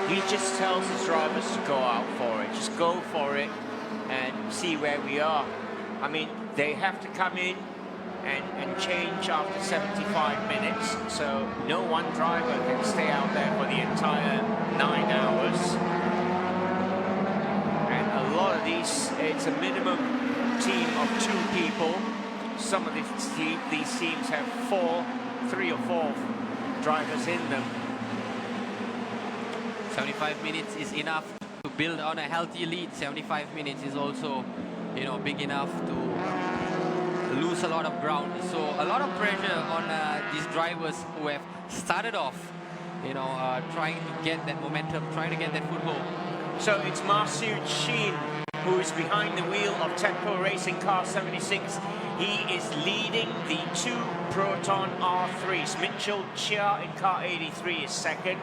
He just tells his drivers to go out for it. Just go for it and see where we are. I mean, they have to come in and change after 75 minutes, so no one driver can stay out there for the entire 9 hours. And a lot of these, it's a minimum team of 2 people. Some of these teams have 3 or 4 drivers in them. 75 minutes is enough to build on a healthy lead. 75 minutes is also, big enough to lose a lot of ground. So a lot of pressure on these drivers who have started off, trying to get that momentum, trying to get that foothold. So it's Marsu Chin who is behind the wheel of TEPCO Racing Car 76. He is leading the 2 Proton R3s. Mitchell Chia in car 83 is second.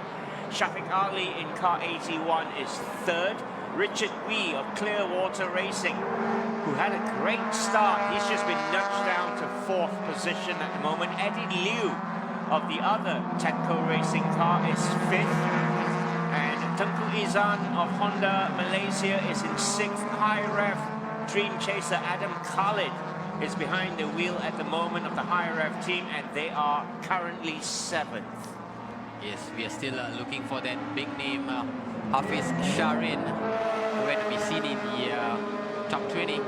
Shafiq Ali in car 81 is third. Richard Wee of Clearwater Racing, who had a great start. He's just been nudged down to 4th position at the moment. Eddie Liu of the other TEPCO Racing car is 5th. And Tengku Izan of Honda Malaysia is in 6th. High Rev Dream Chaser Adam Khalid is behind the wheel at the moment of the High Rev team, and they are currently 7th. Yes, we are still looking for that big name, Hafiz Sharin, who had to be seen in the top 20.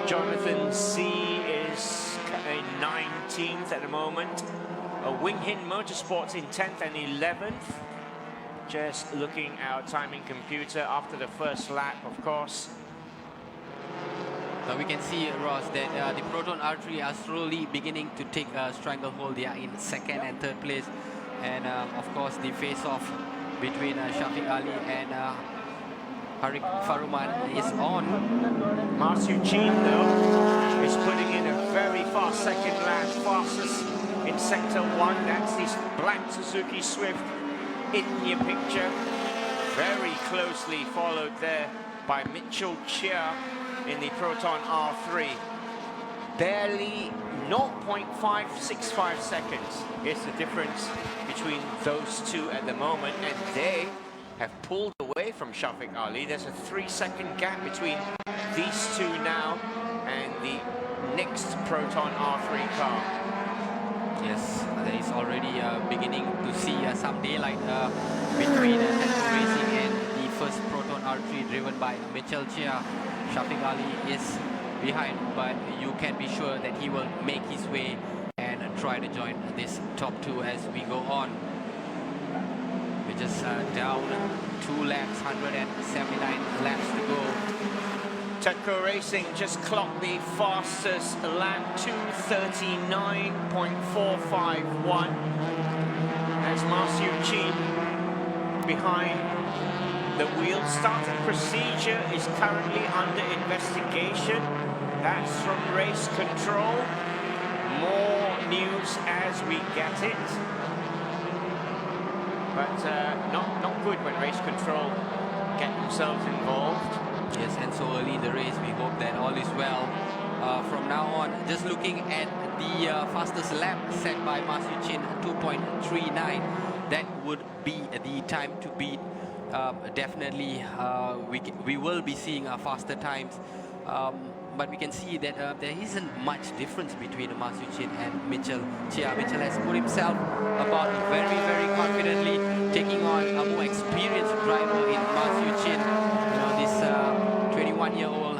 Jonathan C is in 19th at the moment. Wing Hin Motorsports in 10th and 11th. Just looking at our timing computer after the first lap, of course. So we can see, Ross, that the Proton R3 are slowly beginning to take a stranglehold. They are in 2nd and 3rd place. And of course, the face-off between Shafiq Ali and Harik Faruman is on. Marsu Chin, though, is putting in a very fast second lap, fastest in sector 1. That's this black Suzuki Swift in your picture. Very closely followed there by Mitchell Chia in the Proton R3. Barely 0.565 seconds is the difference between those two at the moment, and they have pulled away from Shafiq Ali. There's a 3-second gap between these two now and the next Proton R3 car. Yes, there is already beginning to see some daylight between TEPCO Racing and the first Proton R3 driven by Mitchell Chia. Shafiq Ali is behind, but you can be sure that he will make his way and try to join this top 2 as we go on. We're just down 2 laps, 179 laps to go. TEPCO Racing just clocked the fastest lap, 2:39.451. As Marsu Chin behind the wheel. Starting procedure is currently under investigation. That's from race control. More news as we get it. But not good when race control get themselves involved. Yes, and so early in the race, we hope that all is well. From now on, just looking at the fastest lap set by Marsu Chin, 2.39, that would be the time to beat. Definitely, we will be seeing faster times. But we can see that there isn't much difference between Marsu Chin and Mitchell Chia. Mitchell has put himself about very, very confidently, taking on a more experienced driver in Marsu Chin. This 21-year-old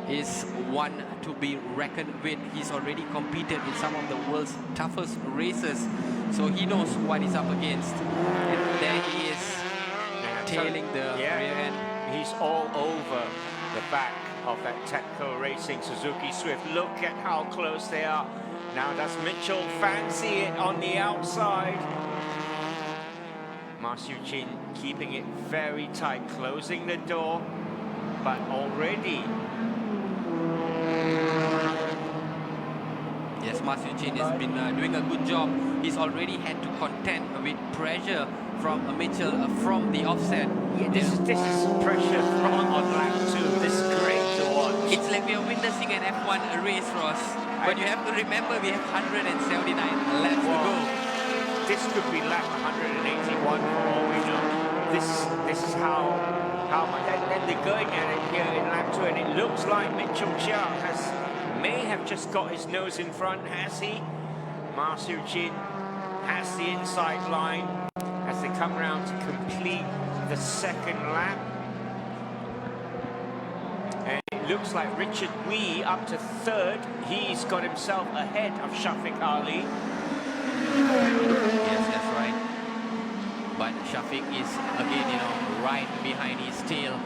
is one to be reckoned with. He's already competed in some of the world's toughest races, so he knows what he's up against. And there he is, tailing the rear end. He's all over the back of that TEPCO Racing Suzuki Swift. Look at how close they are. Now does Mitchell fancy it on the outside? Marsu Chin keeping it very tight, closing the door, but already. Yes, Marsu Chin has been doing a good job. He's already had to contend with pressure from Mitchell from the offset. Yeah, this is pressure on lap 2. This is great to watch. It's like we are witnessing an F1 race, Ross. But you have to remember we have 179 laps to go. This could be lap 181 for all we know. This is how much. And they're going at it here in lap 2, and it looks like Mitchell Chia may have just got his nose in front, has he? Ma Xiu-Jin has the inside line as they come round to complete the second lap. And it looks like Richard Wee up to third. He's got himself ahead of Shafiq Ali. Yes, that's right. But Shafiq is again, right behind his tail.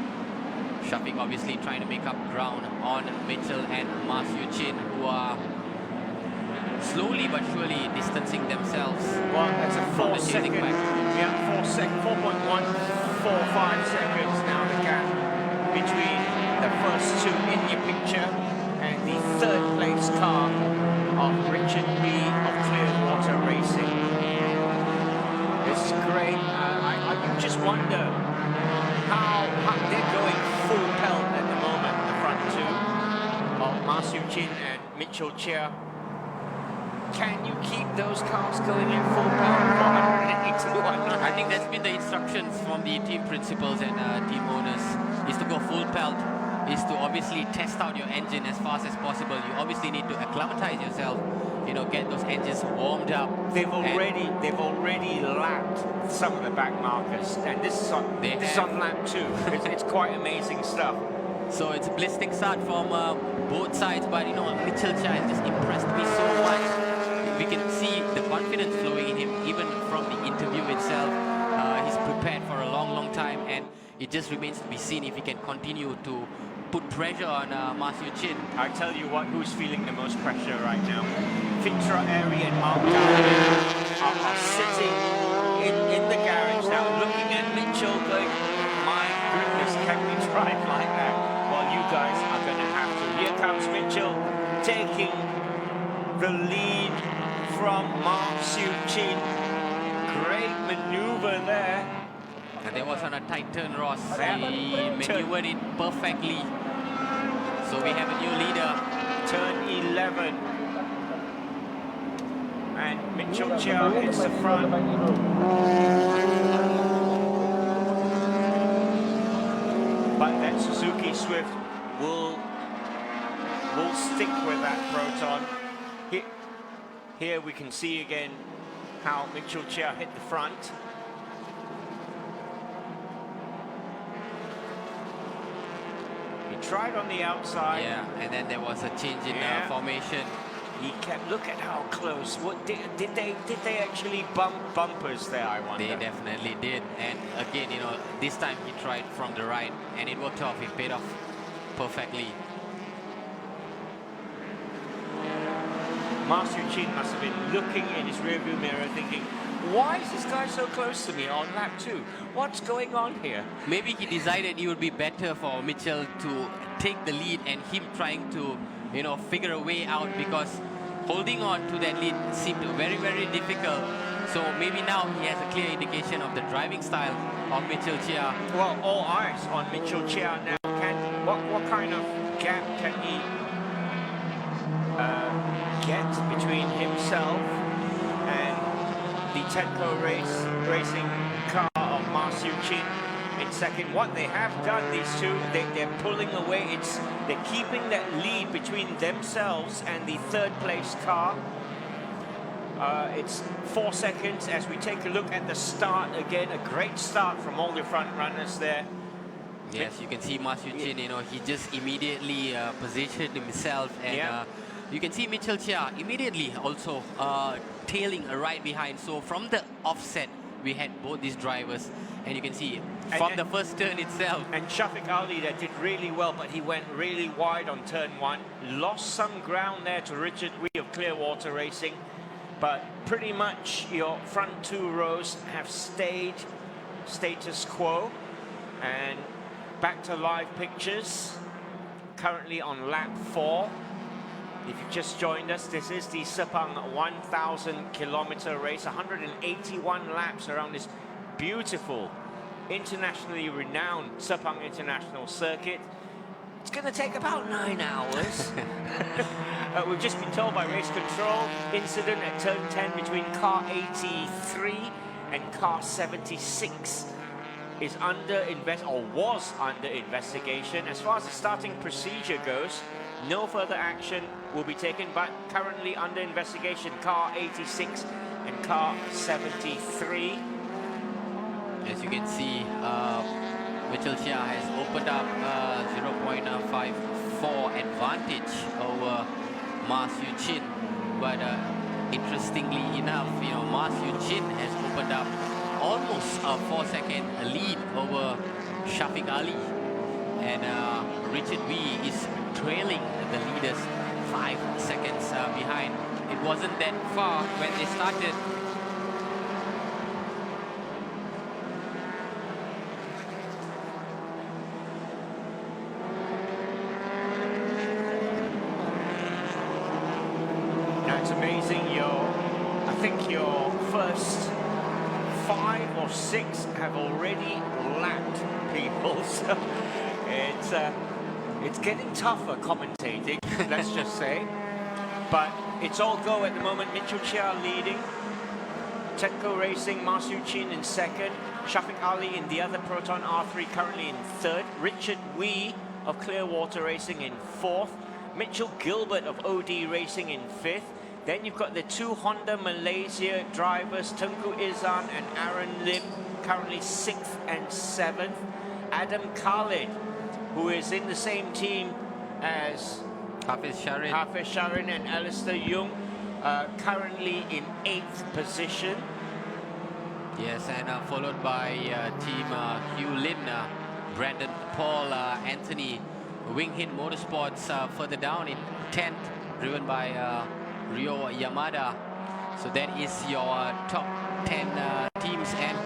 Shafiq obviously trying to make up ground on Mitchell and Ma Xiu-Jin, who are slowly but surely distancing themselves. Well, that's a 4 second. Yeah, 4.145 seconds now the gap between the first two in your picture and the third place car of Richard Wee of Clearwater Racing. This is great. I just wonder how they're going full pelt at the moment, the front two of Ma Xiu-Jin and Mitchell Chia. Can you keep those cars going at full pelt for 181? I think that's been the instructions from the team principals and team owners, is to go full pelt, is to obviously test out your engine as fast as possible. You obviously need to acclimatize yourself, get those engines warmed up. They've already lapped some of the back markers, and this is on lap 2. It's quite amazing stuff. So it's a blistering start from both sides, but Mitchell Chia has just impressed me so much. We can see the confidence flowing in him, even from the interview itself. He's prepared for a long time, and it just remains to be seen if he can continue to put pressure on Ma Xiu-Jin. I tell you what, who's feeling the most pressure right now? Fitra Eri and Mark Dowling are sitting in the garage now, looking at Mitchell, going, my goodness, can we drive like that? Well, you guys are going to have to. Here comes Mitchell, taking the lead from Mark Xiu-Jin. Great maneuver there. And that was on a tight turn, Ross. He maneuvered it perfectly. So we have a new leader. Turn 11. And Mitchell Chia hits the front. But that Suzuki Swift will stick with that Proton. Here we can see again how Mitchell Chia hit the front. He tried on the outside. Yeah, and then there was a change in formation. He kept. Look at how close. What did they actually bump bumpers there? I wonder. They definitely did. And again, this time he tried from the right, and it worked off. It paid off perfectly. Ma Xiu-Jin must have been looking in his rearview mirror, thinking, "Why is this guy so close to me on lap 2? What's going on here?" Maybe he decided it would be better for Mitchell to take the lead and him trying to, figure a way out, because holding on to that lead seemed very, very difficult. So maybe now he has a clear indication of the driving style of Mitchell Chia. Well, all eyes on Mitchell Chia now. What kind of gap can he get between himself and the Tenko racing car of Ma Xiu-Jin in second? What they have done, these two, they're pulling away. They're keeping that lead between themselves and the third place car. It's 4 seconds as we take a look at the start again. A great start from all the front runners there. Yes, you can see Ma Xiu-Jin, he just immediately positioned himself, and you can see Mitchell Chia immediately also tailing right behind. So from the offset, we had both these drivers, and you can see from the first turn itself. And Shafiq Ali that did really well, but he went really wide on turn 1. Lost some ground there to Richard Wee of Clearwater Racing, but pretty much your front 2 rows have stayed status quo. And back to live pictures, currently on lap 4. If you've just joined us, this is the Sepang 1,000 kilometer race, 181 laps around this beautiful, internationally renowned Sepang International Circuit. It's going to take about 9 hours. We've just been told by race control, incident at turn 10 between car 83 and car 76 is was under investigation. As far as the starting procedure goes, no further action will be taken, but currently under investigation, car 86 and car 73. As you can see, Mitchell Chia has opened up 0.54 advantage over Ma Siu Chin, but interestingly enough, Ma Siu Chin has opened up almost a 4-second lead over Shafiq Ali, and Richard Wee is trailing the leaders 5 seconds behind. It wasn't that far when they started. It's amazing. I think your first 5 or 6 have already lapped people. So it's getting tougher commentating, let's just say. But it's all go at the moment. Mitchell Chia leading. Tecco Racing, Ma Siu Chin in second. Shafiq Ali in the other Proton R3 currently in third. Richard Wee of Clearwater Racing in fourth. Mitchell Gilbert of OD Racing in fifth. Then you've got the 2 Honda Malaysia drivers, Tengku Izan and Aaron Lim, currently 6th and 7th. Adam Khalid, who is in the same team as Hafiz Sharin and Alistair Young, currently in 8th position. Yes, and followed by team Hugh Lin, Brandon Paul, Anthony Wing Hin Motorsports further down in 10th, driven by Ryo Yamada. So that is your top 10 teams, and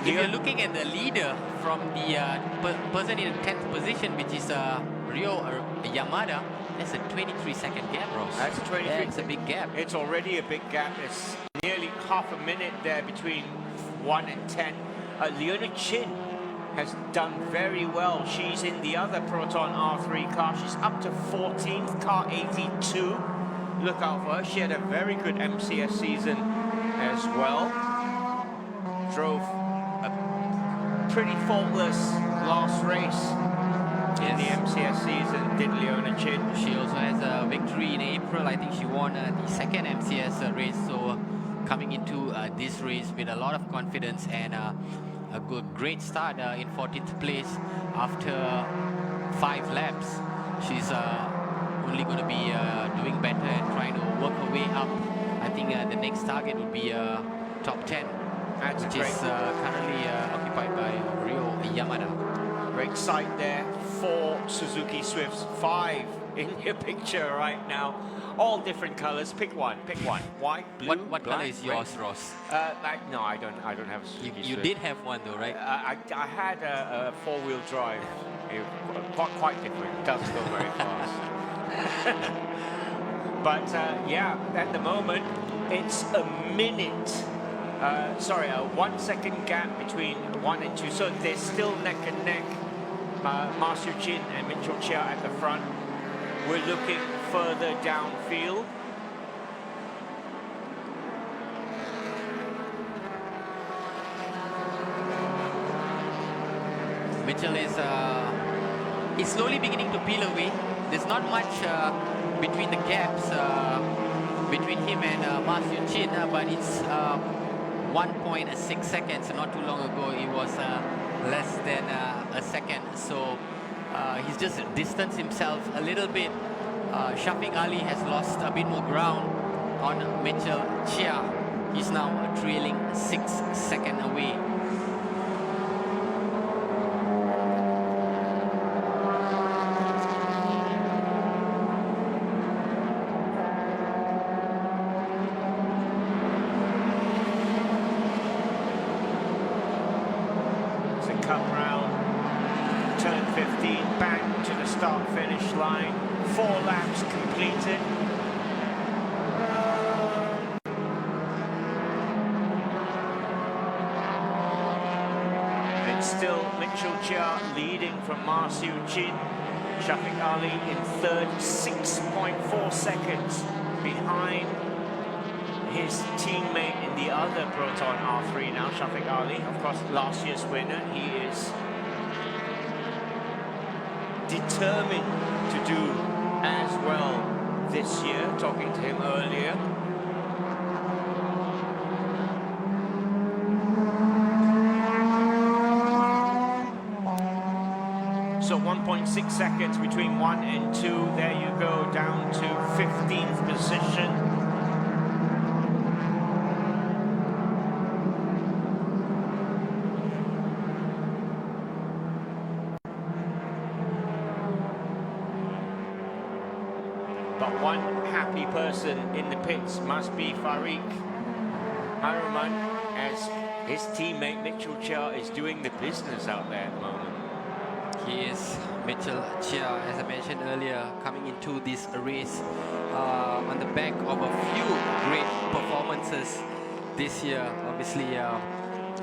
if you're looking at the leader from the person in 10th position, which is Ryo Yamada, that's a 23-second gap, Ross. That's a 23. Yeah, it's a big gap. It's already a big gap. It's nearly half a minute there between 1 and 10. Leona Chin has done very well. She's in the other Proton R3 car. She's up to 14th, car 82. Look out for her. She had a very good MCS season as well. Drove a pretty faultless last race in the MCS season, did Leona Chin. She also has a victory in April. I think she won the second MCS race. So coming into this race with a lot of confidence and a great start in 14th place after 5 laps. She's only going to be doing better and trying to work her way up. I think the next target would be top 10, which is currently occupied by Ryo Yamada. Great sight there. 4 Suzuki Swifts, 5 in your picture right now. All different colors. Pick one. Pick one. White, blue, What black, color is yours, Ross? No, I don't have a Suzuki You Swift. did have one though, right? I had a 4-wheel drive. Quite different. Doesn't go very fast. But yeah, at the moment it's a minute. Sorry, a 1 second gap between 1 and 2. So they're still neck and neck. Ma Siu Chin and Mitchell Chia at the front. We're looking further downfield. Mitchell is slowly beginning to peel away. There's not much between the gaps between him and Ma Siu Chin, but it's 1.6 seconds. Not too long ago, it was less than a second. So he's just distanced himself a little bit. Shafiq Ali has lost a bit more ground on Mitchell Chia. He's now trailing 6 seconds away. Come round, turn 15, bang to the start-finish line. 4 laps completed. It's still Mitchell Chia leading from Ma Siu Chin. Shafiq Ali in third, 6.4 seconds behind his teammate in the other Proton R3 now, Shafiq Ali, of course, last year's winner. He is determined to do as well this year, talking to him earlier. So 1.6 seconds between 1 and 2. There you go, down to 15th position. But one happy person in the pits must be Farik Haruman, as his teammate Mitchell Chia is doing the business out there at the moment. He is Mitchell Chia, as I mentioned earlier, coming into this race on the back of a few great performances this year. Obviously, a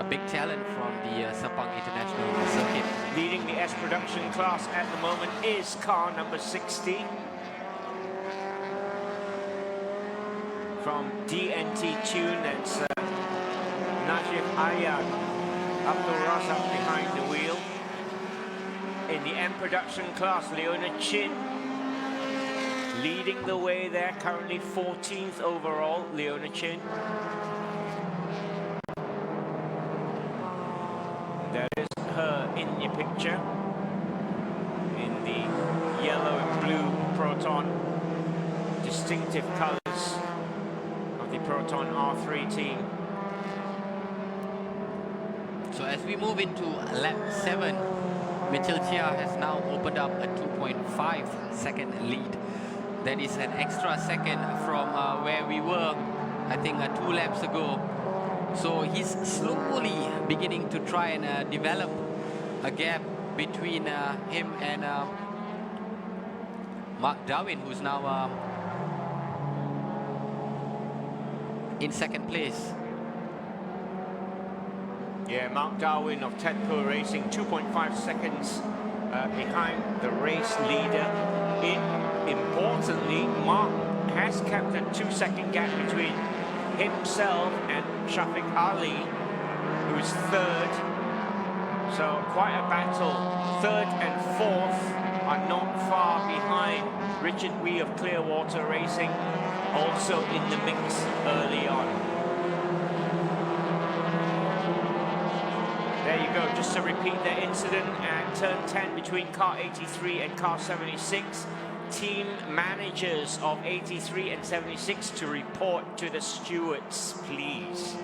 big talent from the Sepang International Circuit. Leading the S production class at the moment is car number 60. From DNT Tune, that's Najib Ayad, Abdul Razak behind the wheel. In the M production class, Leona Chin leading the way there, currently 14th overall, Leona Chin. There is her in your picture, in the yellow and blue Proton, distinctive colours of the Proton R3 team. So as we move into lap 7, Mitchell Chia has now opened up a 2.5 second lead. That is an extra second from where we were, I think, 2 laps ago. So he's slowly beginning to try and develop a gap between him and Mark Darwin, who's now in second place. Yeah, Mark Darwin of Tedco Racing, 2.5 seconds behind the race leader. Importantly, Mark has kept a 2-second gap between himself and Shafiq Ali, who's third. So quite a battle. Third and fourth are not far behind. Richard Wee of Clearwater Racing also in the mix early on. There you go, just to repeat the incident at turn 10 between car 83 and car 76. Team managers of 83 and 76 to report to the stewards, please.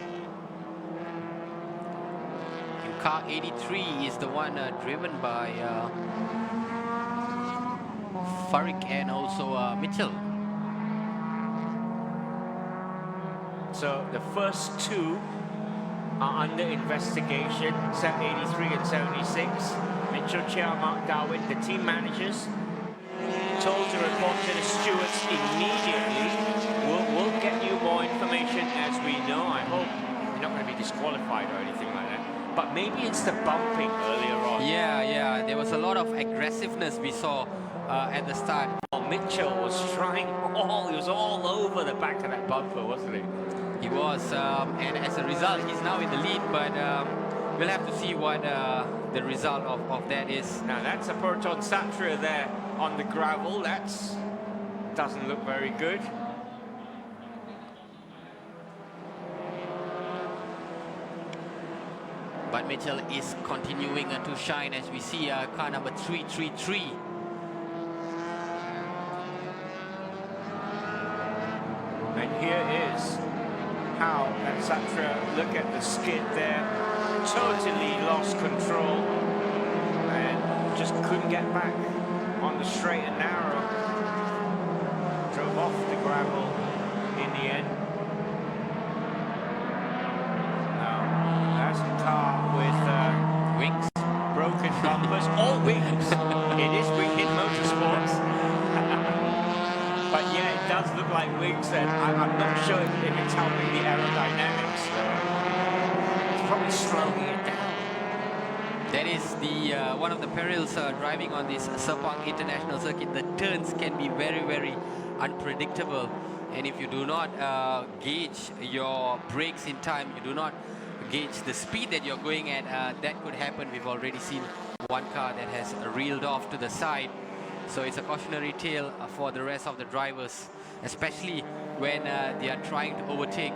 And car 83 is the one driven by Farik and also Mitchell. So the first two are under investigation, 83 and 76. Mitchell Chia, Mark Darwin, the team managers, told to report to the stewards immediately. We'll get you more information as we know. I hope you're not going to be disqualified or anything like that. But maybe it's the bumping earlier on. Yeah, there was a lot of aggressiveness we saw at the start. Mitchell was trying he was all over the back of that bumper, wasn't he? He was, and as a result, he's now in the lead, but we'll have to see what the result of that is. Now that's a Proton Satria there on the gravel. That doesn't look very good. But Mitchell is continuing to shine, as we see car number 333. And here is how that Satria, look at the skid there, totally lost control and just couldn't get back on the straight and narrow. Drove off the gravel in the end. Now, that's a car with Wings. broken bumpers, all wings. It is Wicked Motorsports. But yeah, it does look like wings, and I'm not sure if it's helping the aerodynamics. It's probably slowing it down. That is the one of the perils driving on this Sepang International Circuit. The turns can be very, very unpredictable, and if you do not gauge your brakes in time, you do not gauge the speed that you're going at, that could happen. We've already seen one car that has reeled off to the side, so it's a cautionary tale for the rest of the drivers, especially when they are trying to overtake.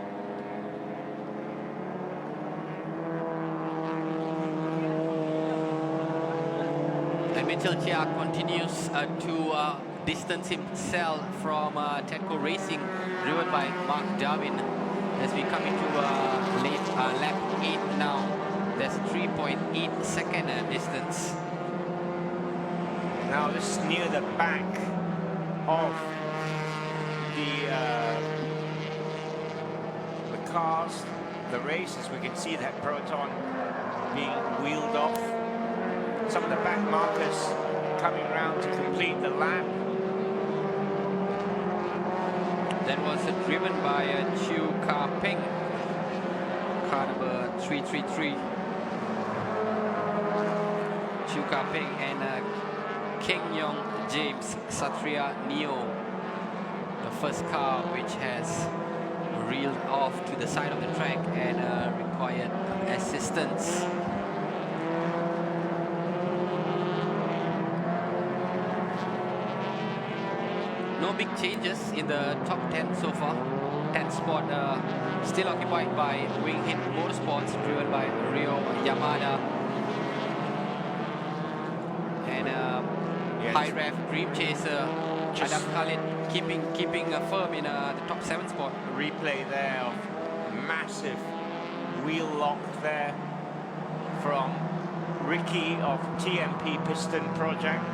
Mitchell Chia continues to distance himself from Tedco Racing, driven by Mark Darwin. As we come into lap 8 now, there's 3.8 second distance. Now this is near the back of the cars, the race, as we can see that Proton being wheeled off. Some of the back markers coming around to complete the lap. That was driven by Chiu Ka Peng, car number 333. Chiu Ka Peng and Keng Yong James Satria Neo, the first car which has reeled off to the side of the track and required assistance. No big changes in the top 10 so far. 10th spot still occupied by Wing Hit Motorsports, driven by Ryo Yamada. And High Ref Dream Chaser Adam Khalid keeping firm in the top 7 spot. Replay there of massive wheel lock there from Ricky of TMP Piston Project.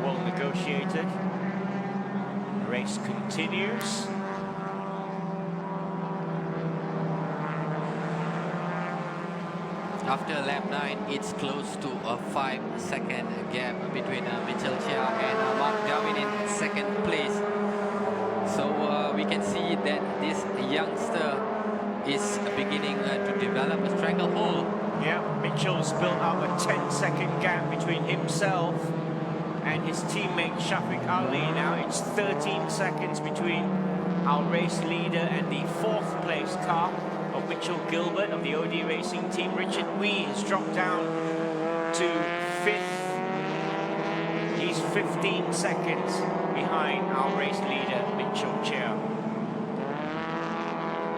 Well negotiated. The race continues. After lap 9, it's close to a 5-second gap between Mitchell Chia and Mark Darwin in second place. So we can see that this youngster is beginning to develop a stranglehold. Yeah, Mitchell's built up a 10-second gap between himself and his teammate Shafiq Ali. Now it's 13 seconds between our race leader and the 4th place car of Mitchell Gilbert of the OD Racing team. Richard Wee has dropped down to 5th. He's 15 seconds behind our race leader, Mitchell Chia.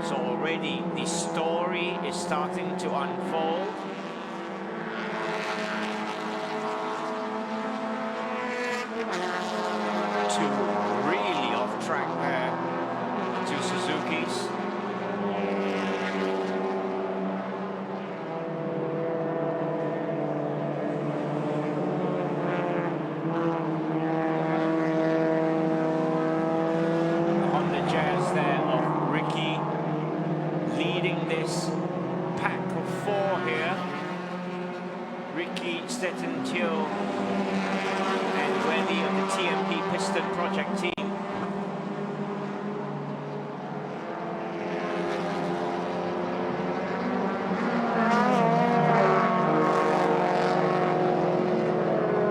So already the story is starting to unfold. Two really off track there, two Suzukis. The Honda Jazz there of Ricky leading this pack of 4 here. Ricky, Stetton Teo and Wendy of the TMP Piston Project team.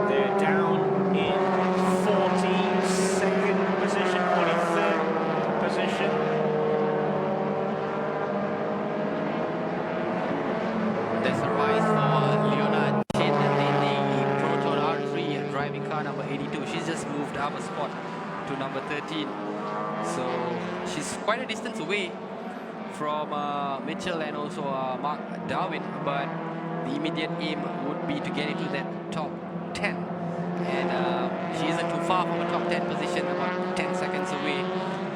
They're down in 42nd position, 43rd position. That's a rise for Leona Chin in the Proton R3, driving car number 82. She's just moved up a spot to number 13. So she's quite a distance away from Mitchell and also Mark Darwin, but the immediate aim would be to get into that top 10. And she isn't too far from a top 10 position, about 10 seconds away.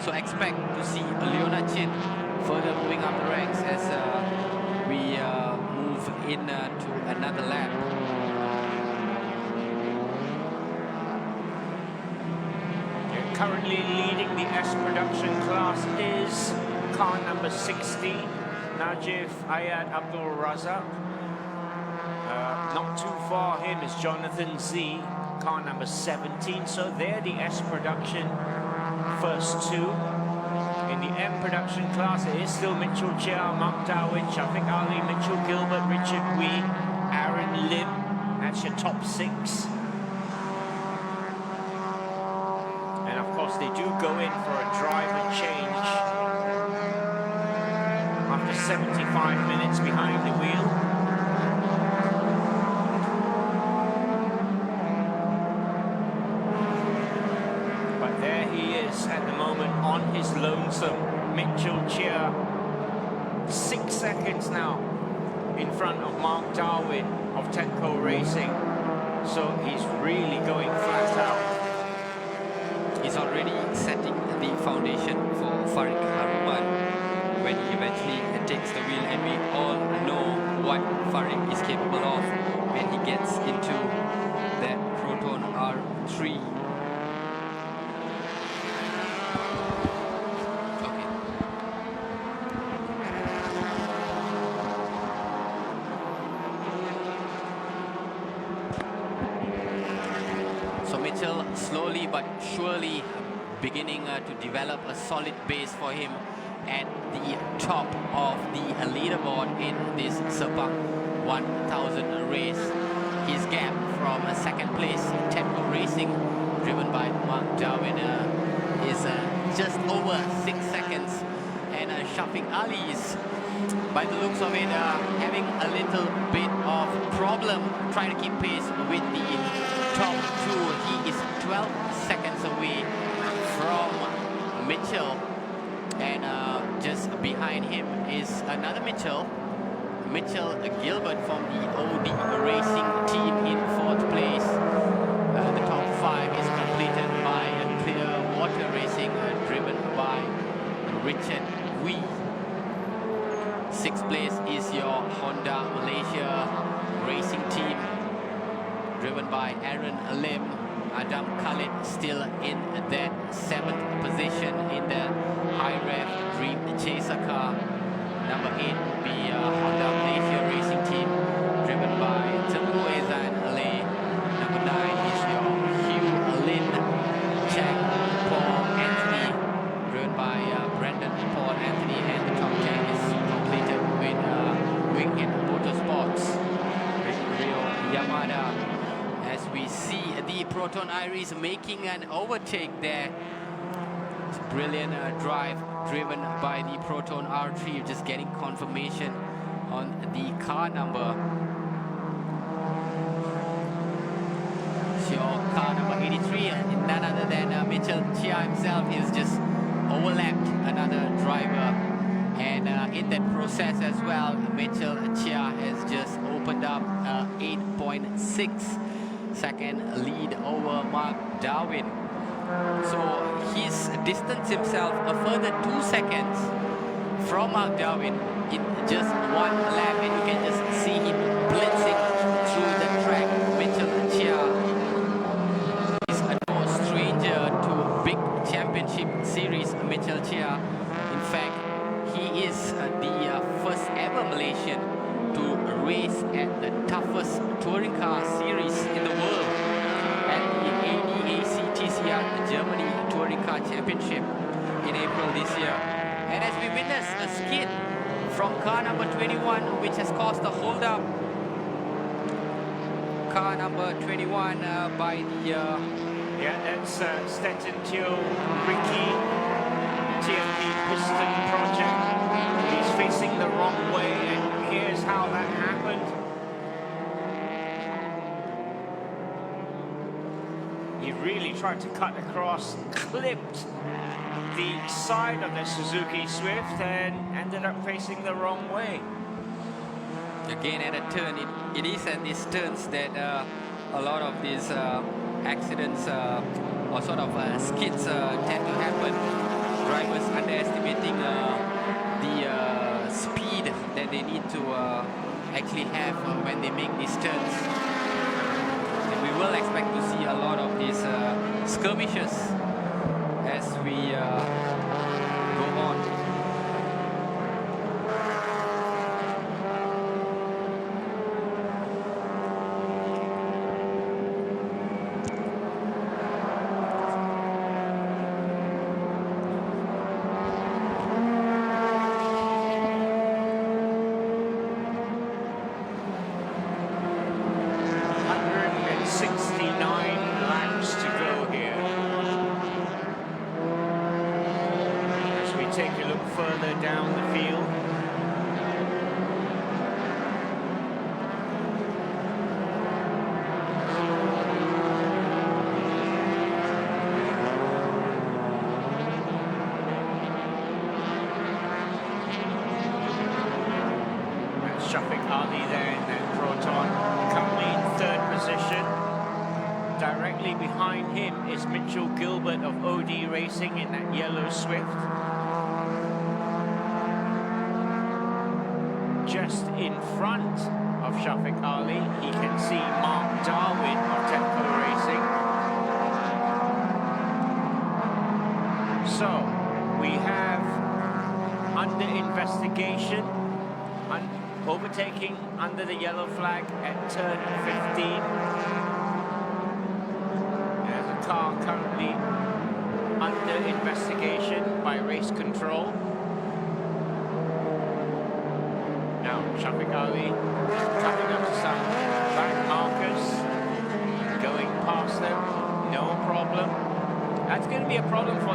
So expect to see Leona Chin further moving up the ranks as we move in to another lap. Currently leading the S production class is car number 60, Najib Ayad Abdul Razak. Not too far him is Jonathan Z, car number 17. So they're the S production first two in the M production class, it is still Mitchell Chia, Mark Darwin, Shafiq Ali, Mitchell Gilbert, Richard Wee, Aaron Lim. That's your top 6. And of course, they do go in for a driver change after 75 minutes behind the wheel. But there he is at the moment on his lonesome, Mitchell Chia. 6 seconds now in front of Mark Darwin of Tenco Racing. So he's really going flat out. He's already setting the foundation for Farid Haruman when he eventually takes the wheel, and we all know what Farid is capable of when he gets into that Proton R3. Okay. So Mitchell slowly but surely beginning to develop a solid base for him at the top of the leaderboard in this Sepang 1000 race. His gap from second place, Tenco Racing, driven by Mark Darwin, is just over 6 seconds. And Shafiq Ali is, by the looks of it, having a little bit of problem trying to keep pace with the top 2. He is 12 seconds away from Mitchell, and just behind him is another Mitchell Gilbert from the OD Racing team in 4th place. The top 5 is completed by Clearwater Racing, driven by Richard Wee. 6th place is your Honda Malaysia Racing team, driven by Aaron Lim. Adam Khalid still in that 7th position in the high rev Dream Chaser car. Number 8 will be Honda Malaysia Racing team, driven by Tengku Ezan Ale. Number 9 is your Hugh Lin Chang Paul Anthony, driven by Brandon Paul Anthony, and the top 10 is completed with Winged Motorsports with Rio Yamada. As we see the Proton Iris making an overtake there. It's a brilliant drive driven by the Proton R3, just getting confirmation on the car number. So car number 83, none other than Mitchell Chia himself, is just overlapped another driver. And in that process as well, Mitchell Chia has just opened up 8.6 second lead over Mark Darwin. So he's distanced himself a further 2 seconds from Mark Darwin in just 1 lap, and you can just see him blitzing through the track. Mitchell Chia is no stranger to big championship series. Mitchell Chia, in fact, he is the first ever Malaysian to race at the toughest touring car series in the world, at the ADAC TCR Germany Touring Car Championship in April this year. And as we witness a skid from car number 21, which has caused a hold-up. Car number 21 by the... Yeah, that's Stetson Teo Ricky, TFP Piston Project. He's facing the wrong way, and here's how that happened. He really tried to cut across, clipped the side of the Suzuki Swift, and ended up facing the wrong way. Again, at a turn, it is at these turns that a lot of these accidents or sort of skids tend to happen. Drivers underestimating the speed that they need to actually have when they make these turns. And we will expect to see a lot of these skirmishes as we go on. Shafiq Ali there in that Proton, currently in third position. Directly behind him is Mitchell Gilbert of OD Racing in that yellow Swift. Just in front of Shafiq Ali, he can see Mark Darwin of Tempo Racing. So, we have under investigation, overtaking under the yellow flag at turn 15. There's a car currently under investigation by race control. Now, Shafiq Ali coming up to some back markers, going past them, no problem. That's going to be a problem for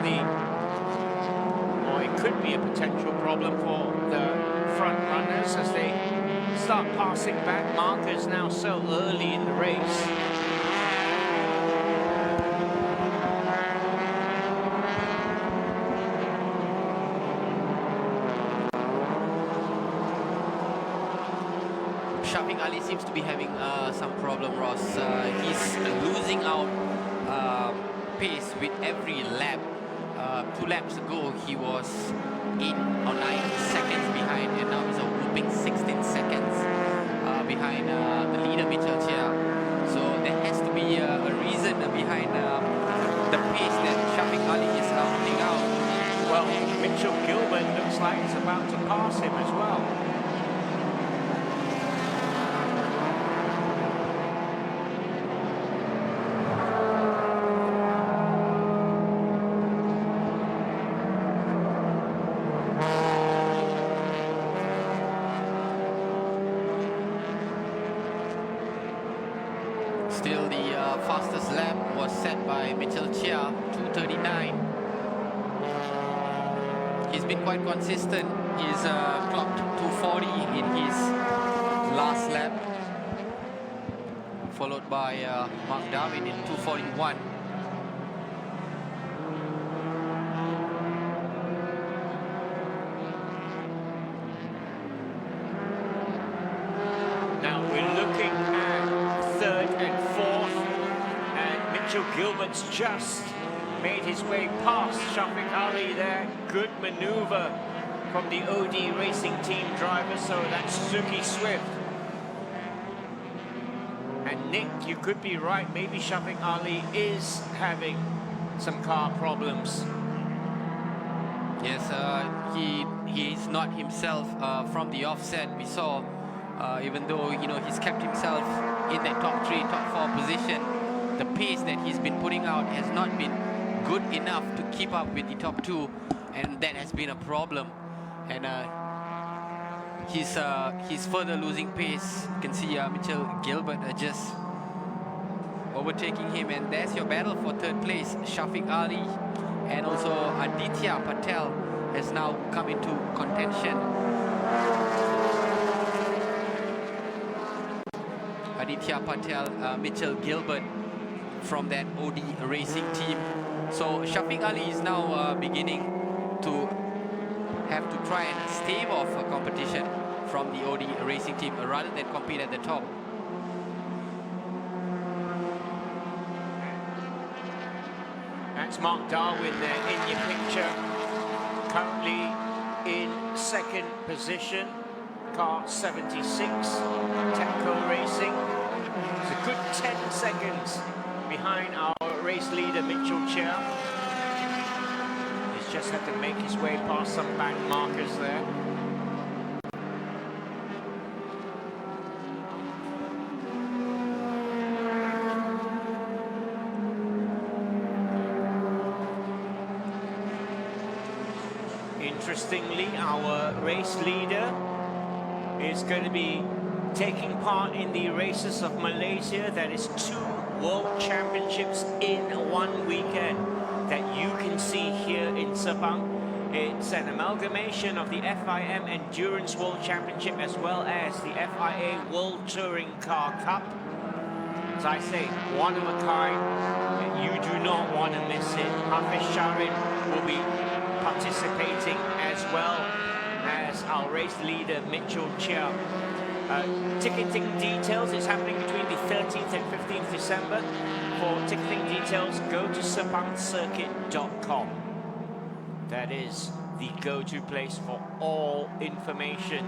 or it could be a potential problem for the front runners as they start passing back markers now so early in the race. Shafiq Ali seems to be having some problem, Ross. He's losing out pace with every lap. 2 laps ago, he was 8 or 9 seconds behind, and now he's a whooping 16 seconds behind the leader, Mitchell Chia. So there has to be a reason behind the pace that Shafiq Ali is putting out. Well, Mitchell Gilbert looks like he's about to pass him as well. Still, the fastest lap was set by Mitchell Chia, 2:39. He's been quite consistent. He's clocked 2:40 in his last lap, followed by Mark Darwin in 2:41. Now we're looking at third and fourth, and Mitchell Gilbert's just made his way past Shafiq Ali there. Good maneuver from the OD Racing Team driver, so that's Suzuki Swift. And Nick, you could be right, maybe Shafiq Ali is having some car problems. Yes, he's not himself from the offset. We saw, even though he's kept himself in that top 3, top 4 position, the pace that he's been putting out has not been good enough to keep up with the top 2, and that has been a problem. And he's further losing pace. You can see Mitchell Gilbert just overtaking him, and there's your battle for third place. Shafiq Ali and also Aditya Patel has now come into contention. Aditya Patel, Mitchell Gilbert from that OD Racing Team. So Shafiq Ali is now beginning to have to try and stave off a competition from the OD Racing Team rather than compete at the top. That's Mark Darwin there in your picture, currently in second position, car 76, Tepco Racing. It's a good 10 seconds behind our race leader Mitchell Chia. He's just had to make his way past some back markers there. Interestingly, our race leader is going to be taking part in the races of Malaysia. That is 2 World Championships in one weekend that you can see here in Sepang. It's an amalgamation of the FIM Endurance World Championship as well as the FIA World Touring Car Cup. As I say, one of a kind, and you do not want to miss it. Hafiz Sharin will be participating as well as our race leader Mitchell Chia. Ticketing details, it's happening between the 13th and 15th December. For ticketing details, go to sepangcircuit.com. That is the go-to place for all information.